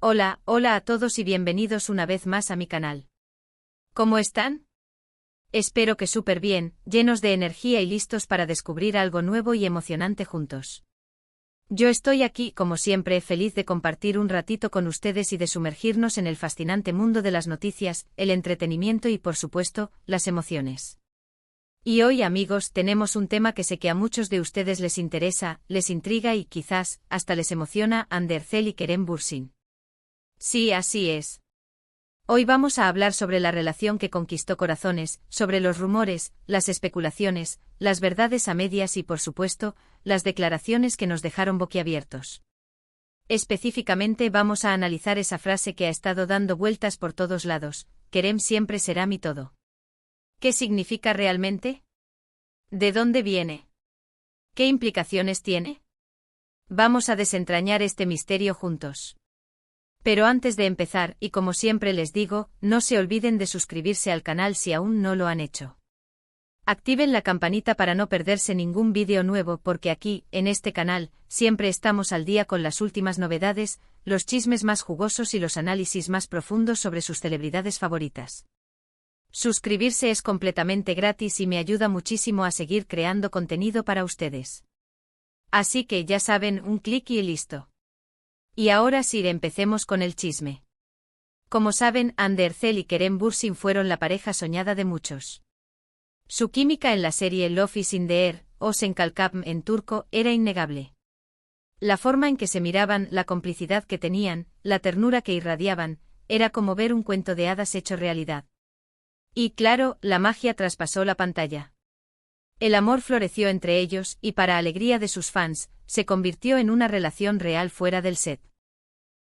Hola, hola a todos y bienvenidos una vez más a mi canal. ¿Cómo están? Espero que súper bien, llenos de energía y listos para descubrir algo nuevo y emocionante juntos. Yo estoy aquí, como siempre, feliz de compartir un ratito con ustedes y de sumergirnos en el fascinante mundo de las noticias, el entretenimiento y, por supuesto, las emociones. Y hoy, amigos, tenemos un tema que sé que a muchos de ustedes les interesa, les intriga y quizás hasta les emociona: Ander Zel y Kerem Bürsin. Sí, así es. Hoy vamos a hablar sobre la relación que conquistó corazones, sobre los rumores, las especulaciones, las verdades a medias y, por supuesto, las declaraciones que nos dejaron boquiabiertos. Específicamente vamos a analizar esa frase que ha estado dando vueltas por todos lados: Kerem siempre será mi todo. ¿Qué significa realmente? ¿De dónde viene? ¿Qué implicaciones tiene? Vamos a desentrañar este misterio juntos. Pero antes de empezar, y como siempre les digo, no se olviden de suscribirse al canal si aún no lo han hecho. Activen la campanita para no perderse ningún vídeo nuevo, porque aquí, en este canal, siempre estamos al día con las últimas novedades, los chismes más jugosos y los análisis más profundos sobre sus celebridades favoritas. Suscribirse es completamente gratis y me ayuda muchísimo a seguir creando contenido para ustedes. Así que ya saben, un clic y listo. Y ahora sí, empecemos con el chisme. Como saben, Ander Zel y Kerem Bürsin fueron la pareja soñada de muchos. Su química en la serie Love is in the Air, o Sen Kalkap en turco, era innegable. La forma en que se miraban, la complicidad que tenían, la ternura que irradiaban, era como ver un cuento de hadas hecho realidad. Y claro, la magia traspasó la pantalla. El amor floreció entre ellos y, para alegría de sus fans, se convirtió en una relación real fuera del set.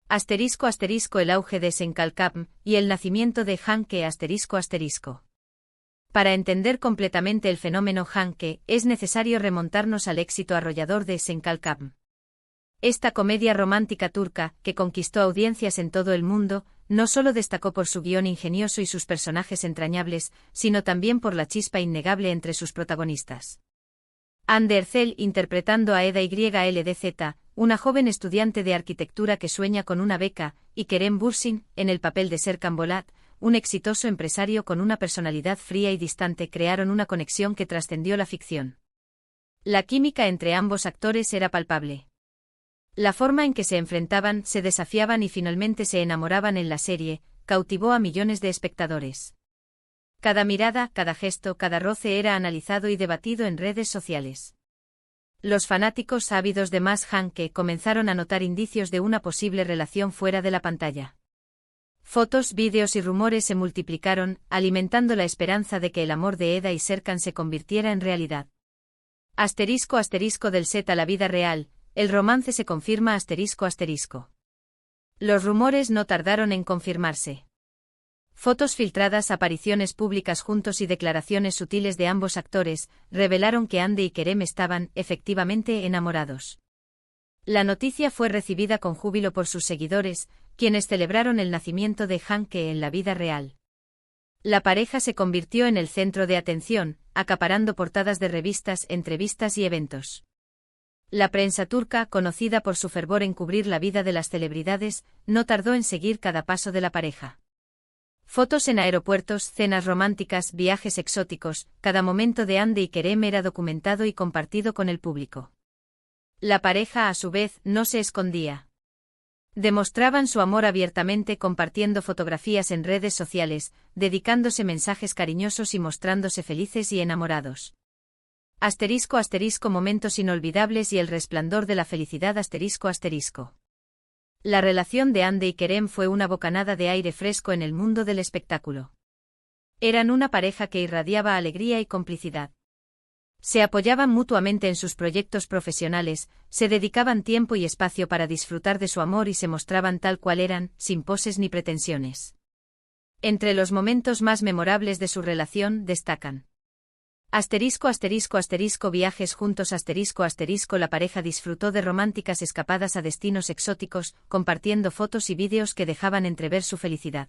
*** El auge de Sen Kalkap y el nacimiento de Hanke ***. Para entender completamente el fenómeno Hanke, es necesario remontarnos al éxito arrollador de Sen Kalkap. Esta comedia romántica turca, que conquistó audiencias en todo el mundo, no solo destacó por su guión ingenioso y sus personajes entrañables, sino también por la chispa innegable entre sus protagonistas. Ander Zel interpretando a Eda Yldzz, una joven estudiante de arquitectura que sueña con una beca, y Kerem Bürsin, en el papel de Serkan Bolat, un exitoso empresario con una personalidad fría y distante, crearon una conexión que trascendió la ficción. La química entre ambos actores era palpable. La forma en que se enfrentaban, se desafiaban y finalmente se enamoraban en la serie, cautivó a millones de espectadores. Cada mirada, cada gesto, cada roce era analizado y debatido en redes sociales. Los fanáticos ávidos de más Hanke comenzaron a notar indicios de una posible relación fuera de la pantalla. Fotos, vídeos y rumores se multiplicaron, alimentando la esperanza de que el amor de Eda y Serkan se convirtiera en realidad. *** Del set a la vida real, el romance se confirma ***. Los rumores no tardaron en confirmarse. Fotos filtradas, apariciones públicas juntos y declaraciones sutiles de ambos actores revelaron que Ande y Kerem estaban, efectivamente, enamorados. La noticia fue recibida con júbilo por sus seguidores, quienes celebraron el nacimiento de Hanke en la vida real. La pareja se convirtió en el centro de atención, acaparando portadas de revistas, entrevistas y eventos. La prensa turca, conocida por su fervor en cubrir la vida de las celebridades, no tardó en seguir cada paso de la pareja. Fotos en aeropuertos, cenas románticas, viajes exóticos, cada momento de Ande y Kerem era documentado y compartido con el público. La pareja, a su vez, no se escondía. Demostraban su amor abiertamente, compartiendo fotografías en redes sociales, dedicándose mensajes cariñosos y mostrándose felices y enamorados. ***, momentos inolvidables y el resplandor de la felicidad ***. La relación de Ande y Kerem fue una bocanada de aire fresco en el mundo del espectáculo. Eran una pareja que irradiaba alegría y complicidad. Se apoyaban mutuamente en sus proyectos profesionales, se dedicaban tiempo y espacio para disfrutar de su amor y se mostraban tal cual eran, sin poses ni pretensiones. Entre los momentos más memorables de su relación destacan: Viajes juntos La pareja disfrutó de románticas escapadas a destinos exóticos, compartiendo fotos y vídeos que dejaban entrever su felicidad.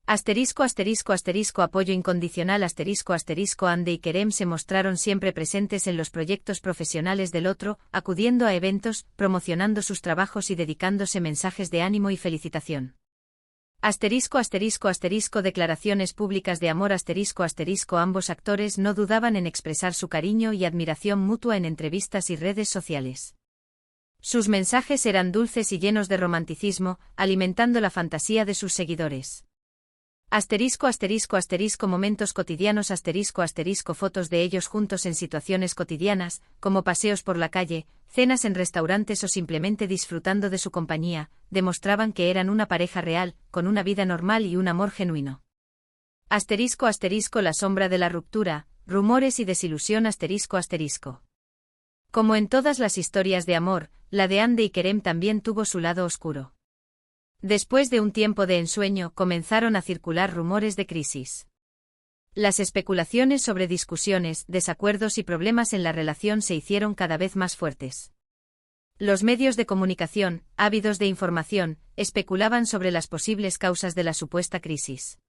Apoyo incondicional Ande y Kerem se mostraron siempre presentes en los proyectos profesionales del otro, acudiendo a eventos, promocionando sus trabajos y dedicándose mensajes de ánimo y felicitación. Declaraciones públicas de amor Ambos actores no dudaban en expresar su cariño y admiración mutua en entrevistas y redes sociales. Sus mensajes eran dulces y llenos de romanticismo, alimentando la fantasía de sus seguidores. Momentos cotidianos Fotos de ellos juntos en situaciones cotidianas, como paseos por la calle, cenas en restaurantes o simplemente disfrutando de su compañía, demostraban que eran una pareja real, con una vida normal y un amor genuino. La sombra de la ruptura, rumores y desilusión Como en todas las historias de amor, la de Ande y Kerem también tuvo su lado oscuro. Después de un tiempo de ensueño, comenzaron a circular rumores de crisis. Las especulaciones sobre discusiones, desacuerdos y problemas en la relación se hicieron cada vez más fuertes. Los medios de comunicación, ávidos de información, especulaban sobre las posibles causas de la supuesta crisis.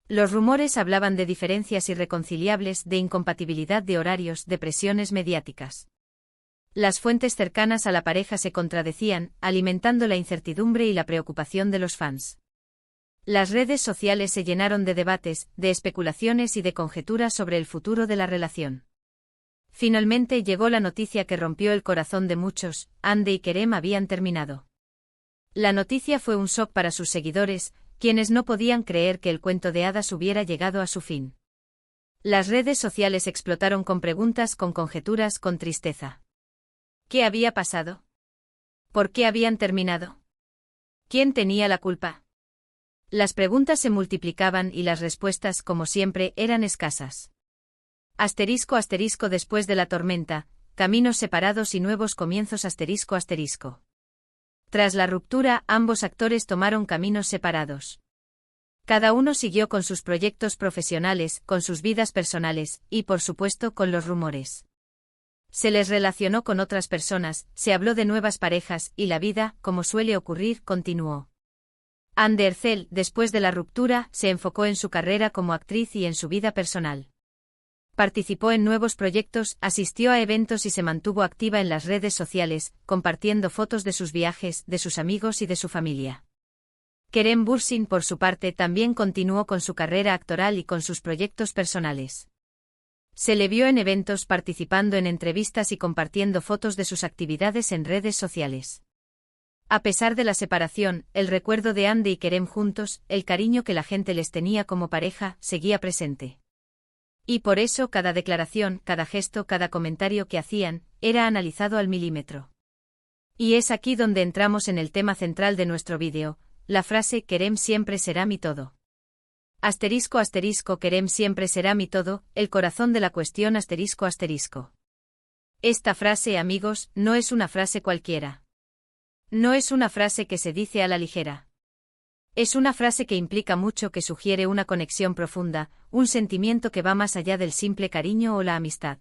Los rumores hablaban de diferencias irreconciliables, de incompatibilidad de horarios, de presiones mediáticas. Las fuentes cercanas a la pareja se contradecían, alimentando la incertidumbre y la preocupación de los fans. Las redes sociales se llenaron de debates, de especulaciones y de conjeturas sobre el futuro de la relación. Finalmente llegó la noticia que rompió el corazón de muchos: Ande y Kerem habían terminado. La noticia fue un shock para sus seguidores, quienes no podían creer que el cuento de hadas hubiera llegado a su fin. Las redes sociales explotaron con preguntas, con conjeturas, con tristeza. ¿Qué había pasado? ¿Por qué habían terminado? ¿Quién tenía la culpa? Las preguntas se multiplicaban y las respuestas, como siempre, eran escasas. Después de la tormenta, caminos separados y nuevos comienzos Tras la ruptura, ambos actores tomaron caminos separados. Cada uno siguió con sus proyectos profesionales, con sus vidas personales, y por supuesto con los rumores. Se les relacionó con otras personas, se habló de nuevas parejas, y la vida, como suele ocurrir, continuó. Ande Erçel, después de la ruptura, se enfocó en su carrera como actriz y en su vida personal. Participó en nuevos proyectos, asistió a eventos y se mantuvo activa en las redes sociales, compartiendo fotos de sus viajes, de sus amigos y de su familia. Kerem Bürsin, por su parte, también continuó con su carrera actoral y con sus proyectos personales. Se le vio en eventos, participando en entrevistas y compartiendo fotos de sus actividades en redes sociales. A pesar de la separación, el recuerdo de Ande y Kerem juntos, el cariño que la gente les tenía como pareja, seguía presente. Y por eso cada declaración, cada gesto, cada comentario que hacían, era analizado al milímetro. Y es aquí donde entramos en el tema central de nuestro vídeo, la frase «Kerem siempre será mi todo». Kerem siempre será mi todo, el corazón de la cuestión Esta frase, amigos, no es una frase cualquiera. No es una frase que se dice a la ligera. Es una frase que implica mucho, que sugiere una conexión profunda, un sentimiento que va más allá del simple cariño o la amistad.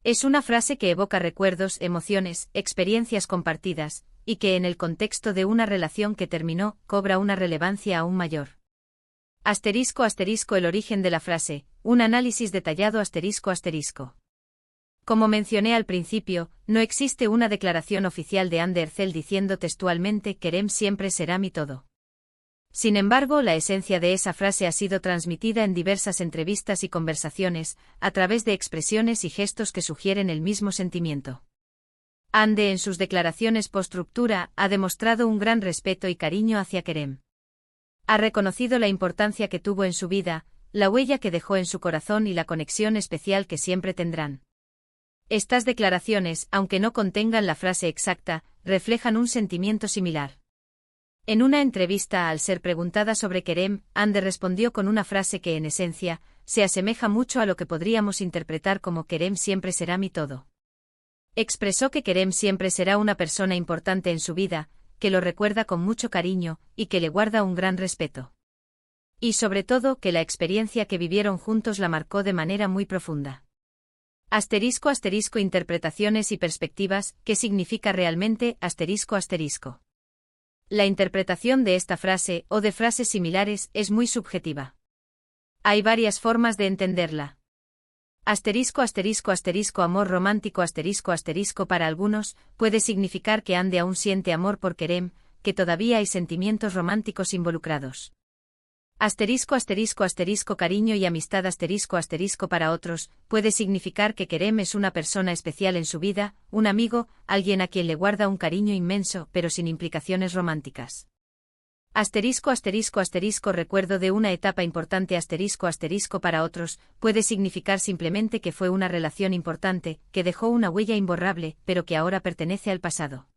Es una frase que evoca recuerdos, emociones, experiencias compartidas, y que en el contexto de una relación que terminó, cobra una relevancia aún mayor. El origen de la frase, un análisis detallado Como mencioné al principio, no existe una declaración oficial de Ande Erçel diciendo textualmente «Kerem siempre será mi todo». Sin embargo, la esencia de esa frase ha sido transmitida en diversas entrevistas y conversaciones, a través de expresiones y gestos que sugieren el mismo sentimiento. Ande, en sus declaraciones post-ruptura, ha demostrado un gran respeto y cariño hacia Kerem. Ha reconocido la importancia que tuvo en su vida, la huella que dejó en su corazón y la conexión especial que siempre tendrán. Estas declaraciones, aunque no contengan la frase exacta, reflejan un sentimiento similar. En una entrevista, al ser preguntada sobre Kerem, Ande respondió con una frase que en esencia, se asemeja mucho a lo que podríamos interpretar como «Kerem siempre será mi todo». Expresó que Kerem siempre será una persona importante en su vida, que lo recuerda con mucho cariño, y que le guarda un gran respeto. Y sobre todo, que la experiencia que vivieron juntos la marcó de manera muy profunda. Interpretaciones y perspectivas, ¿qué significa realmente? La interpretación de esta frase, o de frases similares, es muy subjetiva. Hay varias formas de entenderla. Asterisco asterisco asterisco amor romántico asterisco asterisco para algunos, puede significar que Ande aún siente amor por Kerem, que todavía hay sentimientos románticos involucrados. Asterisco asterisco asterisco cariño y amistad asterisco asterisco para otros, puede significar que Kerem es una persona especial en su vida, un amigo, alguien a quien le guarda un cariño inmenso pero sin implicaciones románticas. Asterisco asterisco asterisco recuerdo de una etapa importante asterisco asterisco para otros, puede significar simplemente que fue una relación importante, que dejó una huella imborrable, pero que ahora pertenece al pasado.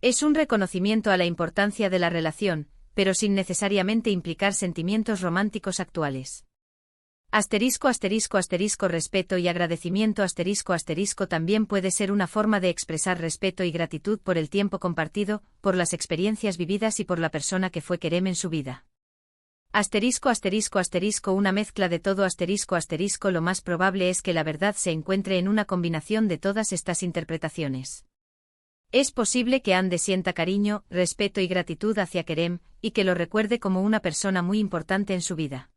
Es un reconocimiento a la importancia de la relación, pero sin necesariamente implicar sentimientos románticos actuales. Asterisco asterisco asterisco respeto y agradecimiento asterisco asterisco también puede ser una forma de expresar respeto y gratitud por el tiempo compartido, por las experiencias vividas y por la persona que fue Kerem en su vida. Asterisco asterisco asterisco una mezcla de todo asterisco asterisco lo más probable es que la verdad se encuentre en una combinación de todas estas interpretaciones. Es posible que Ande sienta cariño, respeto y gratitud hacia Kerem, y que lo recuerde como una persona muy importante en su vida.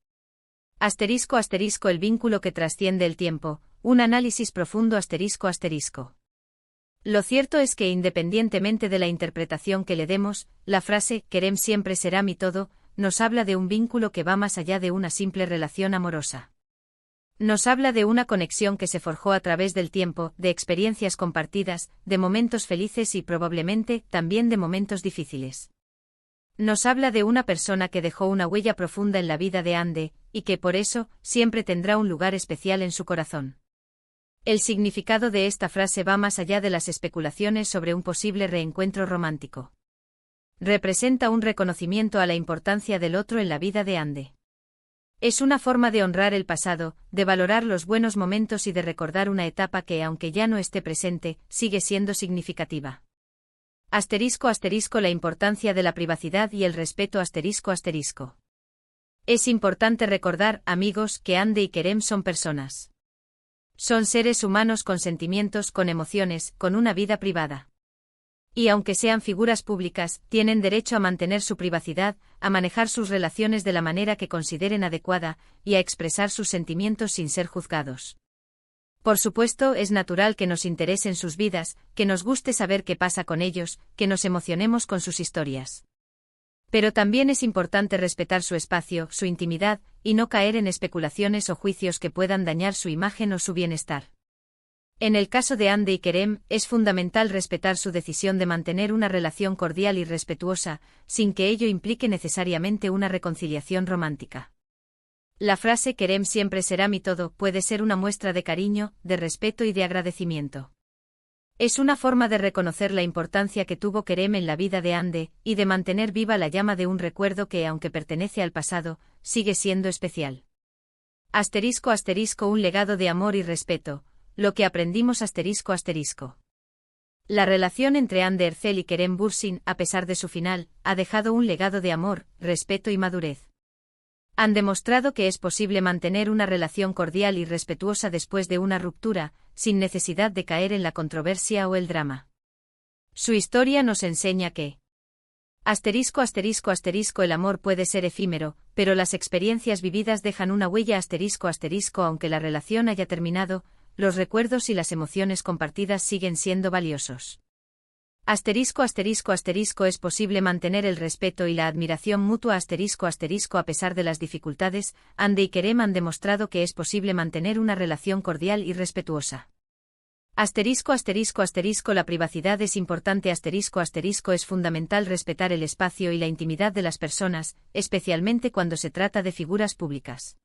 Asterisco asterisco el vínculo que trasciende el tiempo, un análisis profundo asterisco asterisco. Lo cierto es que independientemente de la interpretación que le demos, la frase Kerem siempre será mi todo, nos habla de un vínculo que va más allá de una simple relación amorosa. Nos habla de una conexión que se forjó a través del tiempo, de experiencias compartidas, de momentos felices y probablemente también de momentos difíciles. Nos habla de una persona que dejó una huella profunda en la vida de Ande, y que por eso siempre tendrá un lugar especial en su corazón. El significado de esta frase va más allá de las especulaciones sobre un posible reencuentro romántico. Representa un reconocimiento a la importancia del otro en la vida de Ande. Es una forma de honrar el pasado, de valorar los buenos momentos y de recordar una etapa que, aunque ya no esté presente, sigue siendo significativa. Asterisco asterisco la importancia de la privacidad y el respeto asterisco asterisco. Es importante recordar, amigos, que Ande y Kerem son personas. Son seres humanos con sentimientos, con emociones, con una vida privada. Y aunque sean figuras públicas, tienen derecho a mantener su privacidad, a manejar sus relaciones de la manera que consideren adecuada, y a expresar sus sentimientos sin ser juzgados. Por supuesto, es natural que nos interesen sus vidas, que nos guste saber qué pasa con ellos, que nos emocionemos con sus historias. Pero también es importante respetar su espacio, su intimidad, y no caer en especulaciones o juicios que puedan dañar su imagen o su bienestar. En el caso de Ande y Kerem, es fundamental respetar su decisión de mantener una relación cordial y respetuosa, sin que ello implique necesariamente una reconciliación romántica. La frase Kerem siempre será mi todo puede ser una muestra de cariño, de respeto y de agradecimiento. Es una forma de reconocer la importancia que tuvo Kerem en la vida de Ande, y de mantener viva la llama de un recuerdo que, aunque pertenece al pasado, sigue siendo especial. Asterisco asterisco un legado de amor y respeto, lo que aprendimos asterisco asterisco. La relación entre Ande Erçel y Kerem Bürsin, a pesar de su final, ha dejado un legado de amor, respeto y madurez. Han demostrado que es posible mantener una relación cordial y respetuosa después de una ruptura, sin necesidad de caer en la controversia o el drama. Su historia nos enseña que asterisco asterisco asterisco el amor puede ser efímero, pero las experiencias vividas dejan una huella asterisco asterisco aunque la relación haya terminado, los recuerdos y las emociones compartidas siguen siendo valiosos. Asterisco asterisco asterisco es posible mantener el respeto y la admiración mutua asterisco asterisco a pesar de las dificultades, Ande y Kerem han demostrado que es posible mantener una relación cordial y respetuosa. Asterisco asterisco asterisco la privacidad es importante asterisco asterisco es fundamental respetar el espacio y la intimidad de las personas, especialmente cuando se trata de figuras públicas.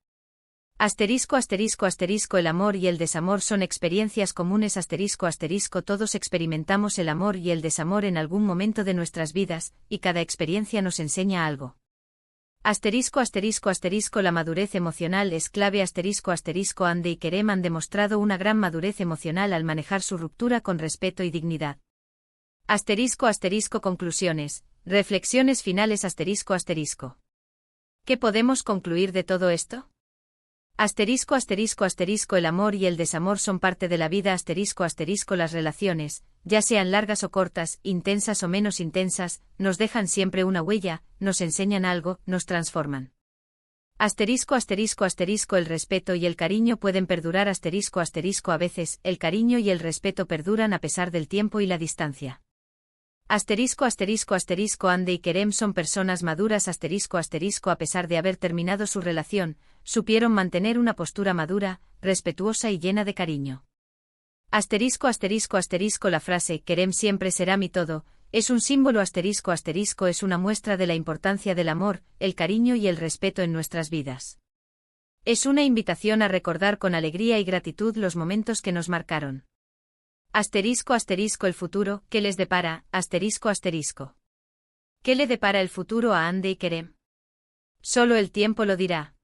Asterisco asterisco asterisco el amor y el desamor son experiencias comunes asterisco asterisco todos experimentamos el amor y el desamor en algún momento de nuestras vidas, y cada experiencia nos enseña algo. Asterisco asterisco asterisco la madurez emocional es clave asterisco asterisco Ande y Kerem han demostrado una gran madurez emocional al manejar su ruptura con respeto y dignidad. Asterisco asterisco conclusiones, reflexiones finales asterisco asterisco. ¿Qué podemos concluir de todo esto? Asterisco asterisco asterisco el amor y el desamor son parte de la vida asterisco asterisco las relaciones, ya sean largas o cortas, intensas o menos intensas, nos dejan siempre una huella, nos enseñan algo, nos transforman. Asterisco asterisco asterisco el respeto y el cariño pueden perdurar asterisco asterisco a veces, el cariño y el respeto perduran a pesar del tiempo y la distancia. Asterisco asterisco asterisco Ande y Kerem son personas maduras asterisco asterisco a pesar de haber terminado su relación, supieron mantener una postura madura, respetuosa y llena de cariño. Asterisco asterisco asterisco la frase Kerem siempre será mi todo, es un símbolo asterisco asterisco es una muestra de la importancia del amor, el cariño y el respeto en nuestras vidas. Es una invitación a recordar con alegría y gratitud los momentos que nos marcaron. Asterisco asterisco el futuro, ¿qué les depara? Asterisco asterisco. ¿Qué le depara el futuro a Ande y Kerem? Solo el tiempo lo dirá.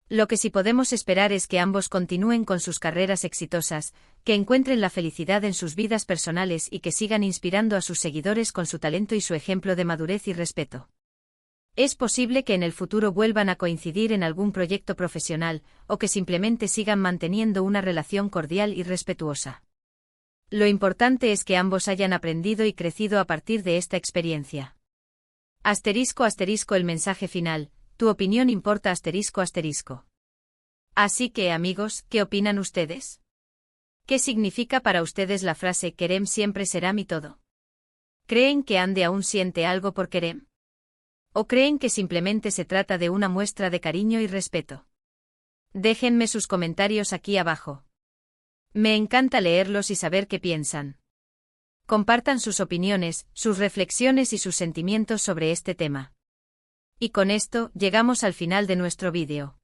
Lo que sí podemos esperar es que ambos continúen con sus carreras exitosas, que encuentren la felicidad en sus vidas personales y que sigan inspirando a sus seguidores con su talento y su ejemplo de madurez y respeto. Es posible que en el futuro vuelvan a coincidir en algún proyecto profesional, o que simplemente sigan manteniendo una relación cordial y respetuosa. Lo importante es que ambos hayan aprendido y crecido a partir de esta experiencia. Asterisco asterisco el mensaje final, tu opinión importa asterisco asterisco. Así que amigos, ¿qué opinan ustedes? ¿Qué significa para ustedes la frase Kerem siempre será mi todo? ¿Creen que Ande aún siente algo por Kerem? ¿O creen que simplemente se trata de una muestra de cariño y respeto? Déjenme sus comentarios aquí abajo. Me encanta leerlos y saber qué piensan. Compartan sus opiniones, sus reflexiones y sus sentimientos sobre este tema. Y con esto, llegamos al final de nuestro vídeo.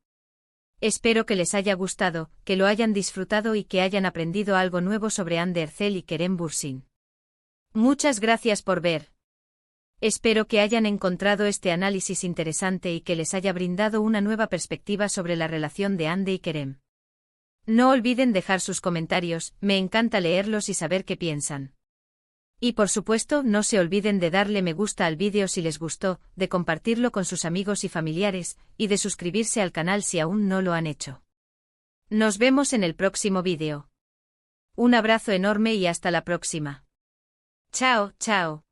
Espero que les haya gustado, que lo hayan disfrutado y que hayan aprendido algo nuevo sobre Hande Erçel y Kerem Bürsin. Muchas gracias por ver. Espero que hayan encontrado este análisis interesante y que les haya brindado una nueva perspectiva sobre la relación de Hande y Kerem. No olviden dejar sus comentarios, me encanta leerlos y saber qué piensan. Y por supuesto, no se olviden de darle me gusta al vídeo si les gustó, de compartirlo con sus amigos y familiares, y de suscribirse al canal si aún no lo han hecho. Nos vemos en el próximo vídeo. Un abrazo enorme y hasta la próxima. Chao, chao.